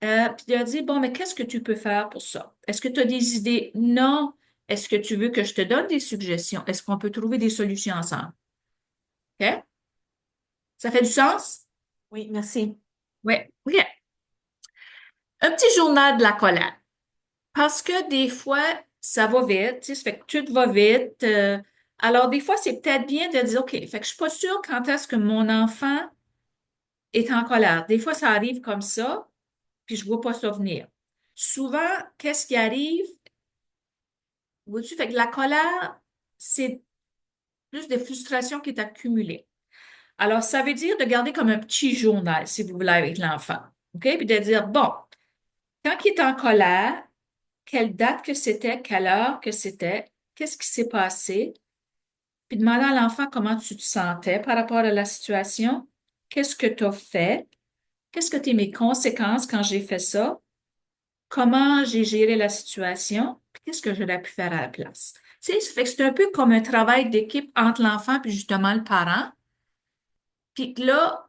B: puis de leur dire, bon, mais qu'est-ce que tu peux faire pour ça? Est-ce que tu as des idées? Non. Est-ce que tu veux que je te donne des suggestions? Est-ce qu'on peut trouver des solutions ensemble? OK? Ça fait du sens?
A: oui, merci.
B: Oui. OK. Un petit journal de la colère. Parce que des fois, ça va vite, tu sais, ça fait que tout va vite. Alors, des fois, c'est peut-être bien de dire, OK, fait que je suis pas sûre quand est-ce que mon enfant est en colère. Des fois, ça arrive comme ça, puis je vois pas ça venir. Souvent, qu'est-ce qui arrive? Vois-tu? Fait que la colère, c'est plus de frustration qui est accumulée. Alors, ça veut dire de garder comme un petit journal, si vous voulez, avec l'enfant. OK? Puis de dire, bon, quand il est en colère, quelle date que c'était, quelle heure que c'était, qu'est-ce qui s'est passé, puis demander à l'enfant comment tu te sentais par rapport à la situation, qu'est-ce que tu as fait, qu'est-ce que étaient mes conséquences quand j'ai fait ça, comment j'ai géré la situation, puis qu'est-ce que j'aurais pu faire à la place. Tu sais, ça fait que c'est un peu comme un travail d'équipe entre l'enfant puis justement le parent. Puis là,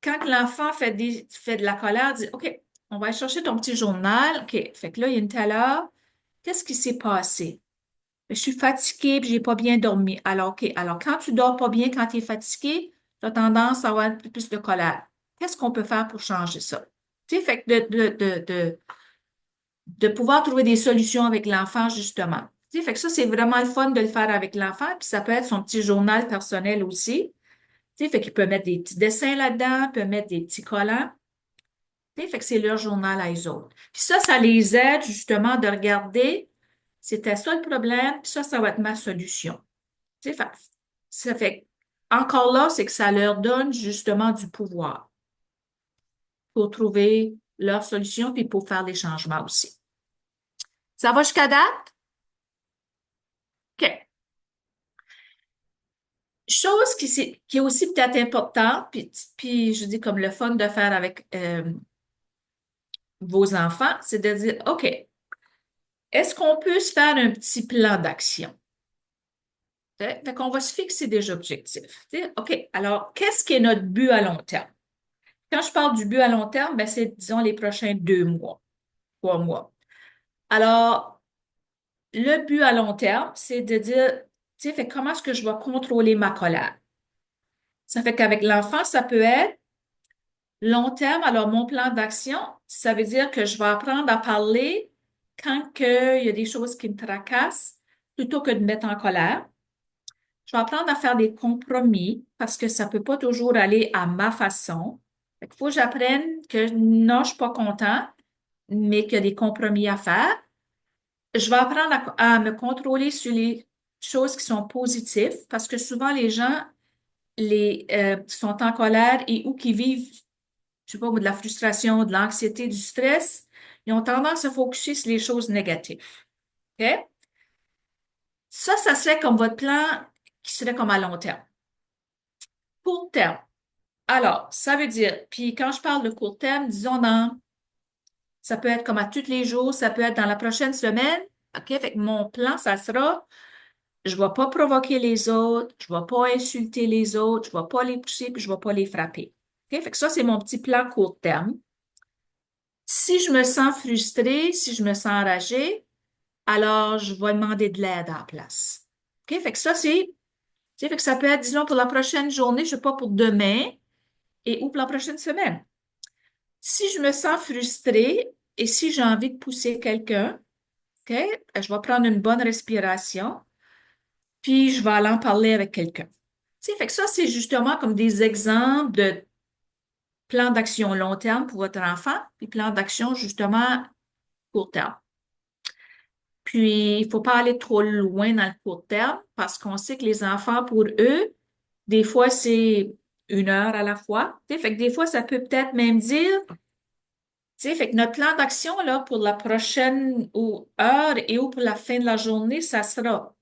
B: quand l'enfant fait de la colère, dit, OK, on va aller chercher ton petit journal. OK, fait que là, il y a une telle heure. Qu'est-ce qui s'est passé? Je suis fatiguée, puis j'ai pas bien dormi. Alors, OK. Alors, quand tu dors pas bien, quand tu es fatigué, tu as tendance à avoir un peu plus de colère. Qu'est-ce qu'on peut faire pour changer ça? Tu sais, fait que de pouvoir trouver des solutions avec l'enfant, justement. Tu sais, fait que ça, c'est vraiment le fun de le faire avec l'enfant, puis ça peut être son petit journal personnel aussi. Tu sais, fait qu'il peut mettre des petits dessins là-dedans, peut mettre des petits collants. Tu sais, fait que c'est leur journal à eux autres. Puis ça les aide justement de regarder, c'était ça le problème, puis ça va être ma solution. Tu sais, ça fait, encore là, c'est que ça leur donne justement du pouvoir pour trouver leur solution, puis pour faire des changements aussi. Ça va jusqu'à date? OK. Chose qui est aussi peut-être importante, puis je dis comme le fun de faire avec vos enfants, c'est de dire, OK, est-ce qu'on peut se faire un petit plan d'action? Fait qu'on va se fixer des objectifs. OK, alors, qu'est-ce qui est notre but à long terme? Quand je parle du but à long terme, ben, c'est, disons, les prochains 2 mois, 3 mois. Alors, le but à long terme, c'est de dire, tu sais, fait comment est-ce que je vais contrôler ma colère? Ça fait qu'avec l'enfant, ça peut être long terme. Alors, mon plan d'action, ça veut dire que je vais apprendre à parler quand il y a des choses qui me tracassent plutôt que de me mettre en colère. Je vais apprendre à faire des compromis parce que ça peut pas toujours aller à ma façon. Il faut que j'apprenne que non, je suis pas content, mais qu'il y a des compromis à faire. Je vais apprendre à me contrôler sur les choses qui sont positives parce que souvent les gens qui sont en colère et ou qui vivent, je sais pas, de la frustration, de l'anxiété, du stress, ils ont tendance à focuser sur les choses négatives. OK? Ça serait comme votre plan qui serait comme à long terme. Court terme. Alors, ça veut dire, puis quand je parle de court terme, disons ça peut être comme à tous les jours, ça peut être dans la prochaine semaine. OK? Fait que mon plan, ça sera, je ne vais pas provoquer les autres, je ne vais pas insulter les autres, je ne vais pas les pousser, puis je ne vais pas les frapper. OK? Fait que ça, c'est mon petit plan court terme. Si je me sens frustrée, si je me sens enragée, alors je vais demander de l'aide à la place. OK? Fait que ça, tu sais, fait que ça peut être, disons, pour la prochaine journée, je ne sais pas, pour demain et ou pour la prochaine semaine. Si je me sens frustrée et si j'ai envie de pousser quelqu'un, OK, je vais prendre une bonne respiration, puis je vais aller en parler avec quelqu'un. Tu sais, fait que ça, c'est justement comme des exemples de plans d'action long terme pour votre enfant, puis plans d'action justement court terme. Puis, il ne faut pas aller trop loin dans le court terme parce qu'on sait que les enfants, pour eux, des fois, c'est 1 heure à la fois. Tu sais, fait que des fois, ça peut peut-être même dire, tu sais, fait que notre plan d'action, là, pour la prochaine heure et ou pour la fin de la journée, ça sera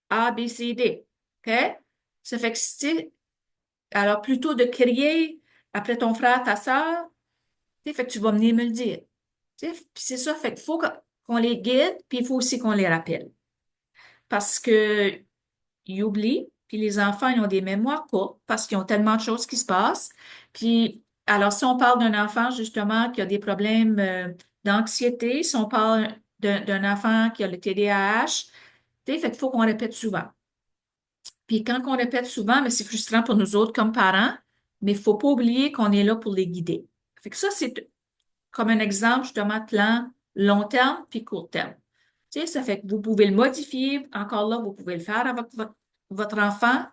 B: A, B, C, D. OK? Ça fait que, alors, plutôt de crier après ton frère, ta soeur, tu sais, fait que tu vas venir me le dire. Tu sais, puis c'est ça, fait qu'il faut qu'on les guide, puis il faut aussi qu'on les rappelle. Parce que ils oublient, puis les enfants, ils ont des mémoires courtes parce qu'ils ont tellement de choses qui se passent. Puis, alors, si on parle d'un enfant, justement, qui a des problèmes d'anxiété, si on parle d'un enfant qui a le TDAH, tu sais, fait qu'il faut qu'on répète souvent. Puis quand on répète souvent, mais c'est frustrant pour nous autres comme parents, mais il faut pas oublier qu'on est là pour les guider. Fait que ça, c'est comme un exemple, justement, de plan long terme puis court terme. Tu sais, ça fait que vous pouvez le modifier. Encore là, vous pouvez le faire avec votre enfant.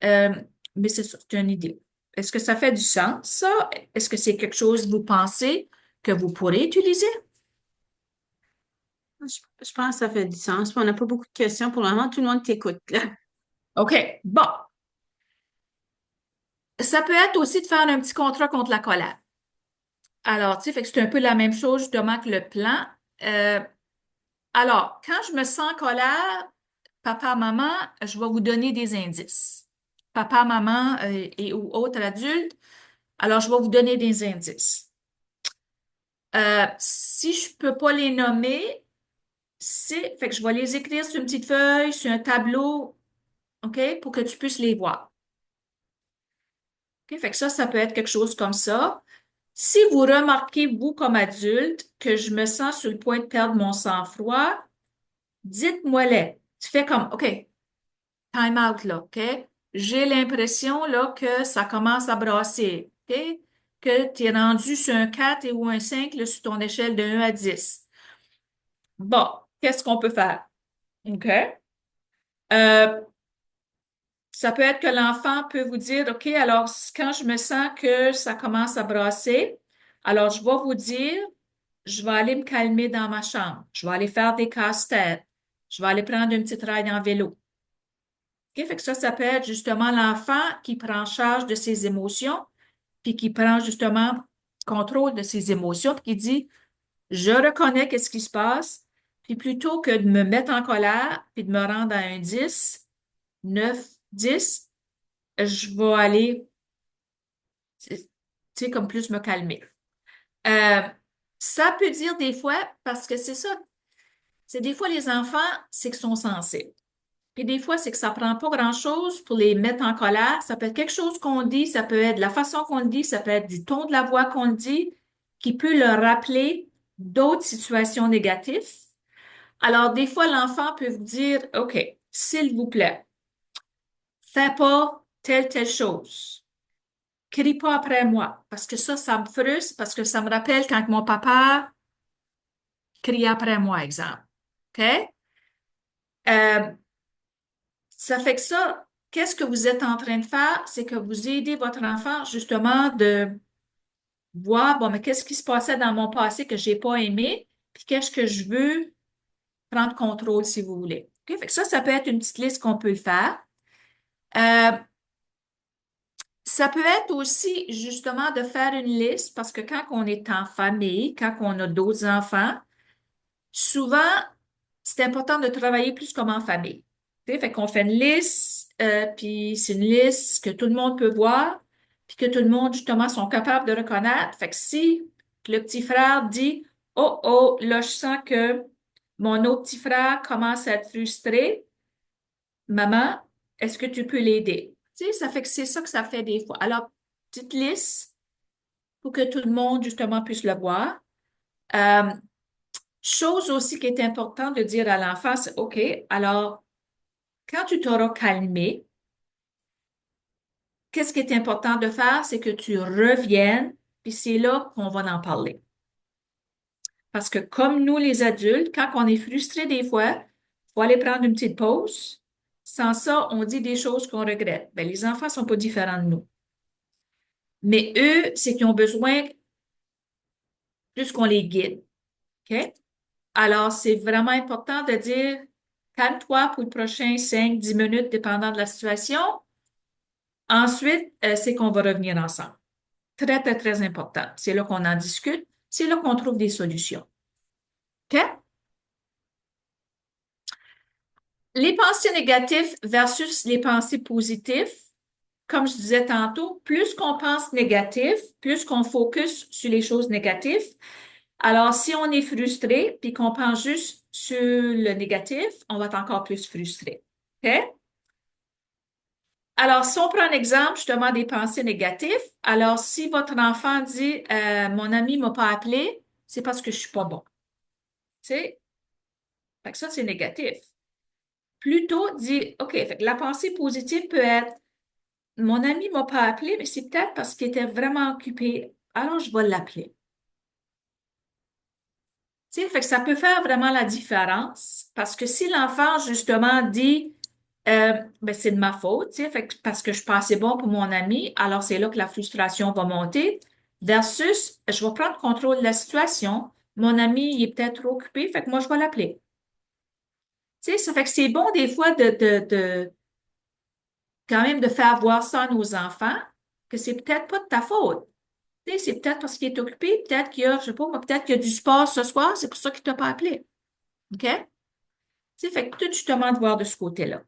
B: Euh, mais c'est ça, c'est une idée. Est-ce que ça fait du sens, ça? Est-ce que c'est quelque chose que vous pensez que vous pourrez utiliser?
A: Je pense que ça fait du sens. Puis on n'a pas beaucoup de questions pour le moment. Tout le monde t'écoute, là.
B: OK, bon. Ça peut être aussi de faire un petit contrat contre la colère. Alors, tu sais, fait que c'est un peu la même chose justement que le plan. Euh, alors, quand je me sens en colère, papa, maman, je vais vous donner des indices. Papa, maman et ou autres adultes, alors je vais vous donner des indices. Si je peux pas les nommer, fait que je vais les écrire sur une petite feuille, sur un tableau, OK, pour que tu puisses les voir. OK, fait que ça peut être quelque chose comme ça. Si vous remarquez, vous, comme adulte, que je me sens sur le point de perdre mon sang-froid, dites-moi-les. Tu fais comme, OK, time out, là, OK? J'ai l'impression, là, que ça commence à brasser, OK? Que tu es rendu sur un 4 ou un 5 là, sur ton échelle de 1 à 10. Bon, qu'est-ce qu'on peut faire? OK? Euh, Ça peut être que l'enfant peut vous dire, OK, alors quand je me sens que ça commence à brasser, alors je vais vous dire, je vais aller me calmer dans ma chambre, je vais aller faire des casse-têtes, je vais aller prendre une petite ride en vélo. OK, fait que ça peut être justement l'enfant qui prend charge de ses émotions, puis qui prend justement contrôle de ses émotions, puis qui dit, je reconnais qu'est-ce qui se passe, puis plutôt que de me mettre en colère, puis de me rendre à un 10, 9, 10, je vais aller, tu sais, comme plus me calmer. Euh, Ça peut dire des fois, parce que c'est ça, c'est des fois les enfants, c'est qu'ils sont sensibles. Puis des fois, c'est que ça prend pas grand-chose pour les mettre en colère. Ça peut être quelque chose qu'on dit, ça peut être la façon qu'on le dit, ça peut être du ton de la voix qu'on le dit, qui peut leur rappeler d'autres situations négatives. Alors, des fois, l'enfant peut vous dire, OK, s'il vous plaît, fais pas telle chose. Crie pas après moi, parce que ça me frustre, parce que ça me rappelle quand mon papa criait après moi, exemple. OK? Euh, Ça fait que ça, qu'est-ce que vous êtes en train de faire? C'est que vous aidez votre enfant justement de voir, bon, mais qu'est-ce qui se passait dans mon passé que j'ai pas aimé, puis qu'est-ce que je veux prendre contrôle, si vous voulez. OK? Fait que ça peut être une petite liste qu'on peut faire. Euh, Ça peut être aussi justement de faire une liste parce que quand on est en famille, quand on a d'autres enfants, souvent, c'est important de travailler plus comme en famille. Tu sais, fait qu'on fait une liste, puis c'est une liste que tout le monde peut voir, puis que tout le monde, justement, sont capables de reconnaître. Fait que si le petit frère dit, oh, oh, là, je sens que mon autre petit frère commence à être frustré, maman, est-ce que tu peux l'aider? Tu sais, ça fait que c'est ça que ça fait des fois. Alors, petite liste pour que tout le monde, justement, puisse le voir. Euh, Chose aussi qui est importante de dire à l'enfant, c'est OK, alors, quand tu t'auras calmé, qu'est-ce qui est important de faire? C'est que tu reviennes, puis c'est là qu'on va en parler. Parce que comme nous, les adultes, quand on est frustré des fois, il faut aller prendre une petite pause. Sans ça, on dit des choses qu'on regrette. Ben, les enfants sont pas différents de nous. Mais eux, c'est qu'ils ont besoin plus qu'on les guide. OK? Alors, c'est vraiment important de dire, calme-toi pour le prochain 5, 10 minutes, dépendant de la situation. Ensuite, c'est qu'on va revenir ensemble. Très, très, très important. C'est là qu'on en discute. C'est là qu'on trouve des solutions. OK? Les pensées négatives versus les pensées positives. Comme je disais tantôt, plus qu'on pense négatif, plus qu'on focus sur les choses négatives. Alors, si on est frustré puis qu'on pense juste sur le négatif, on va être encore plus frustré. OK? Alors, si on prend un exemple justement des pensées négatives, alors si votre enfant dit mon ami m'a pas appelé, c'est parce que je suis pas bon. Tu sais, fait que ça, c'est négatif. Plutôt dit, OK, fait que la pensée positive peut être mon ami m'a pas appelé, mais c'est peut-être parce qu'il était vraiment occupé. Alors, je vais l'appeler. Tu sais, fait que ça peut faire vraiment la différence parce que si l'enfant, justement, dit ben, c'est de ma faute, tu sais, fait que parce que je pensais bon pour mon ami, alors c'est là que la frustration va monter, versus je vais prendre contrôle de la situation, mon ami, il est peut-être trop occupé, fait que moi, je vais l'appeler. Tu sais, ça fait que c'est bon des fois quand même de faire voir ça à nos enfants, que c'est peut-être pas de ta faute. Tu sais, c'est peut-être parce qu'il est occupé, peut-être qu'il y a, je sais pas, moi, peut-être qu'il y a du sport ce soir, c'est pour ça qu'il t'a pas appelé. OK? Tu sais, fait que tout justement de voir de ce côté-là.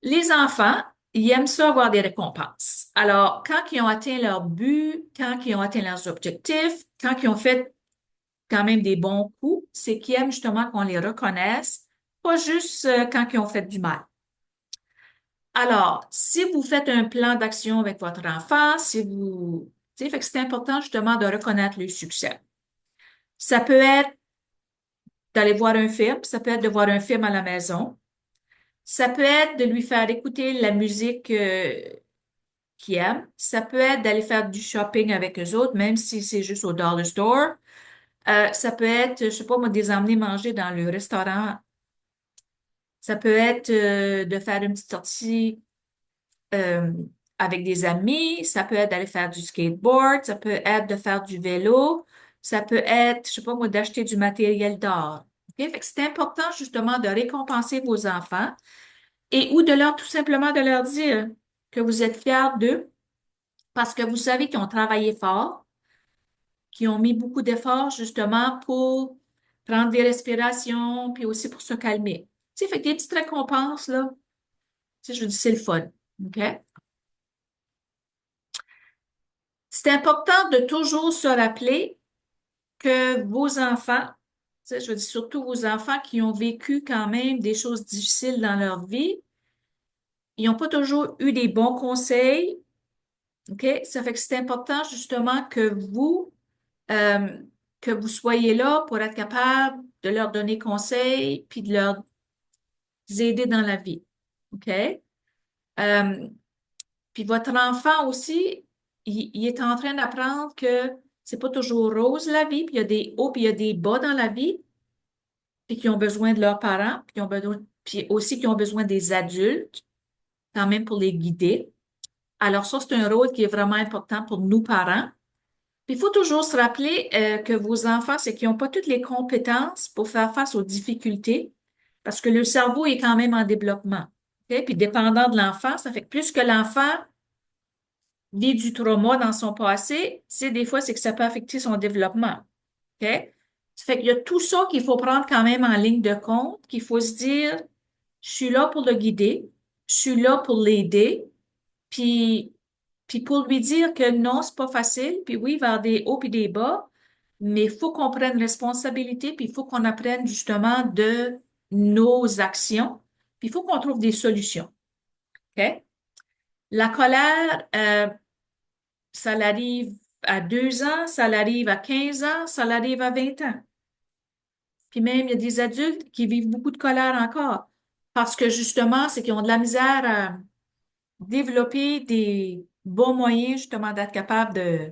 B: Les enfants, ils aiment ça avoir des récompenses. Alors, quand ils ont atteint leur but, quand ils ont atteint leurs objectifs, quand ils ont fait quand même des bons coups, c'est qu'ils aiment justement qu'on les reconnaisse, pas juste quand ils ont fait du mal. Alors, si vous faites un plan d'action avec votre enfant, si vous, tu sais, fait que c'est important justement de reconnaître le succès. Ça peut être d'aller voir un film, ça peut être de voir un film à la maison, ça peut être de lui faire écouter la musique qu'il aime, ça peut être d'aller faire du shopping avec eux autres, même si c'est juste au dollar store. Ça peut être, je sais pas moi, de les emmener manger dans le restaurant. Ça peut être de faire une petite sortie euh, avec des amis, ça peut être d'aller faire du skateboard, ça peut être de faire du vélo, ça peut être, je sais pas moi, d'acheter du matériel d'art. OK? Fait que c'est important justement de récompenser vos enfants et ou de leur tout simplement de leur dire que vous êtes fiers d'eux parce que vous savez qu'ils ont travaillé fort, qu'ils ont mis beaucoup d'efforts justement pour prendre des respirations puis aussi pour se calmer. Tu sais, fait que des petites récompenses, là, tu sais, je veux dire, c'est le fun. OK? C'est important de toujours se rappeler que vos enfants, tu sais, je veux dire surtout vos enfants qui ont vécu quand même des choses difficiles dans leur vie, ils n'ont pas toujours eu des bons conseils, OK? Ça fait que c'est important justement euh, que vous soyez là pour être capable de leur donner conseil puis de leur aider dans la vie, OK? Euh, Puis votre enfant aussi, il est en train d'apprendre que c'est pas toujours rose la vie, puis il y a des hauts, puis il y a des bas dans la vie, puis qui ont besoin de leurs parents, puis, qui ont besoin, puis aussi qui ont besoin des adultes, quand même pour les guider. Alors ça, c'est un rôle qui est vraiment important pour nous parents. Puis il faut toujours se rappeler que vos enfants, c'est qu'ils n'ont pas toutes les compétences pour faire face aux difficultés, parce que le cerveau est quand même en développement. OK? Puis dépendant de l'enfant, ça fait que plus que l'enfant vit du trauma dans son passé, tu sais, des fois, c'est que ça peut affecter son développement. OK? Ça fait qu'il y a tout ça qu'il faut prendre quand même en ligne de compte, qu'il faut se dire, je suis là pour le guider, je suis là pour l'aider, puis, puis pour lui dire que non, c'est pas facile, puis oui, il va y avoir des hauts et des bas, mais il faut qu'on prenne responsabilité, puis il faut qu'on apprenne justement de nos actions, puis il faut qu'on trouve des solutions. OK? La colère, ça l'arrive à 2 ans, ça l'arrive à 15 ans, ça l'arrive à 20 ans. Puis même, il y a des adultes qui vivent beaucoup de colère encore parce que justement, c'est qu'ils ont de la misère à développer des bons moyens justement d'être capable de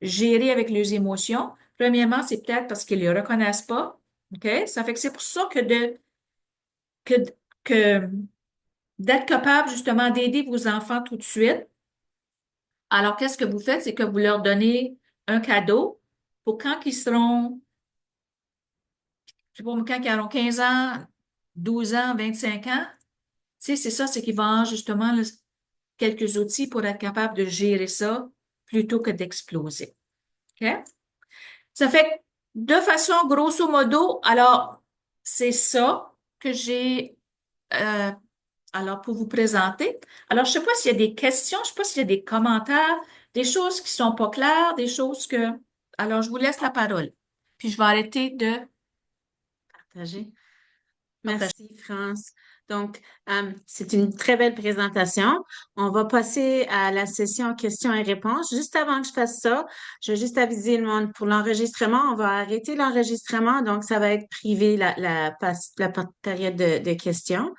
B: gérer avec leurs émotions. Premièrement, c'est peut-être parce qu'ils ne les reconnaissent pas. OK? Ça fait que c'est pour ça que, que d'être capable justement d'aider vos enfants tout de suite. Alors, qu'est-ce que vous faites? C'est que vous leur donnez un cadeau pour quand ils seront, je sais pas, quand ils auront 15 ans, 12 ans, 25 ans. Tu sais, c'est ça, c'est qu'ils vont avoir justement là, quelques outils pour être capable de gérer ça plutôt que d'exploser. OK? Ça fait que, de façon grosso modo, alors, c'est ça que j'ai euh, alors pour vous présenter. Alors, je sais pas s'il y a des questions, je sais pas s'il y a des commentaires, des choses qui sont pas claires, des choses que... Alors, je vous laisse la parole. Puis je vais arrêter de
A: Partagé.
B: partager.
A: Merci, France. Donc, c'est une très belle présentation. On va passer à la session questions et réponses. Juste avant que je fasse ça, je vais juste aviser le monde pour l'enregistrement. On va arrêter l'enregistrement, donc ça va être privé la période de questions.